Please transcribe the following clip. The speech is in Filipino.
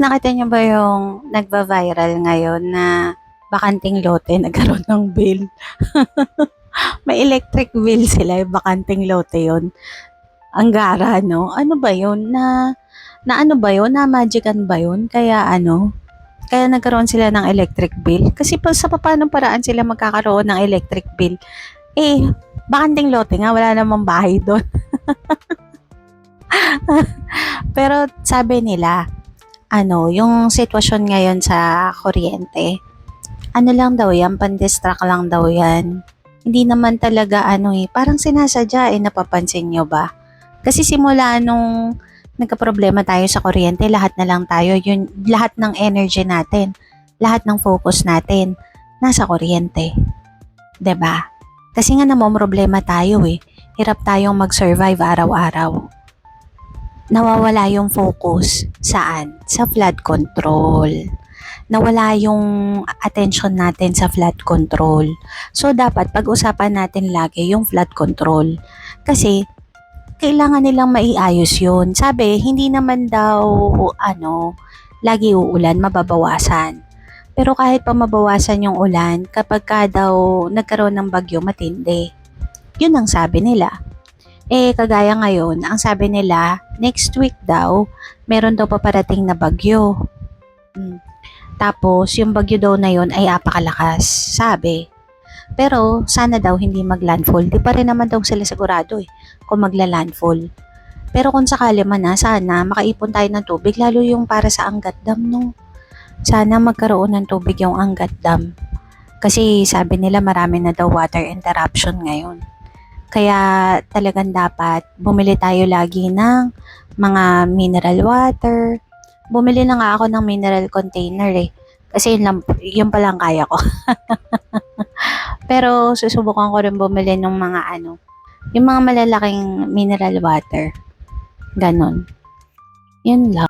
nakita niyo ba yung nagva-viral ngayon na bakanting lote nagkaroon ng bill? May electric bill sila, yung bakanting lote yun. Ang gara, no? Ano ba yun? Na ano ba yun? Na magican ba yun? Kaya nagkaroon sila ng electric bill. Kasi pa, sa papanong paraan sila magkakaroon ng electric bill? Eh, bakanting lote nga, wala namang bahay doon. Pero sabi nila, yung sitwasyon ngayon sa kuryente, ano lang daw yan, pan-distract lang daw yan. Hindi naman talaga parang sinasadya napapansin nyo ba? Kasi simula nung nagka-problema tayo sa kuryente, lahat na lang tayo, lahat ng energy natin, lahat ng focus natin, nasa kuryente. 'Di ba? Kasi nga problema tayo Hirap tayong mag-survive araw-araw. Nawawala yung focus. Saan? Sa flood control. Nawala yung attention natin sa flood control. So, dapat pag-usapan natin lagi yung flood control. Kasi, kailangan nilang maiayos yun. Sabi, hindi naman daw, lagi uulan, mababawasan. Pero kahit pa mabawasan yung ulan, kapag ka daw nagkaroon ng bagyo matindi. Yun ang sabi nila. Kagaya ngayon, ang sabi nila, next week daw, meron daw paparating na bagyo. Tapos, yung bagyo daw na yun ay apakalakas, sabi. Pero, sana daw hindi mag-landfall. Di pa rin naman daw sila sigurado kung magla-landfall. Pero kung sakali man sana makaipon tayo ng tubig, lalo yung para sa Angat Dam, no? Sana magkaroon ng tubig yung Angat Dam. Kasi sabi nila marami na daw water interruption ngayon. Kaya talagang dapat bumili tayo lagi ng mga mineral water. Bumili na nga ako ng mineral container Kasi yun palang kaya ko. Pero susubukan ko rin bumili ng mga yung mga malalaking mineral water. Ganon. Yun lang.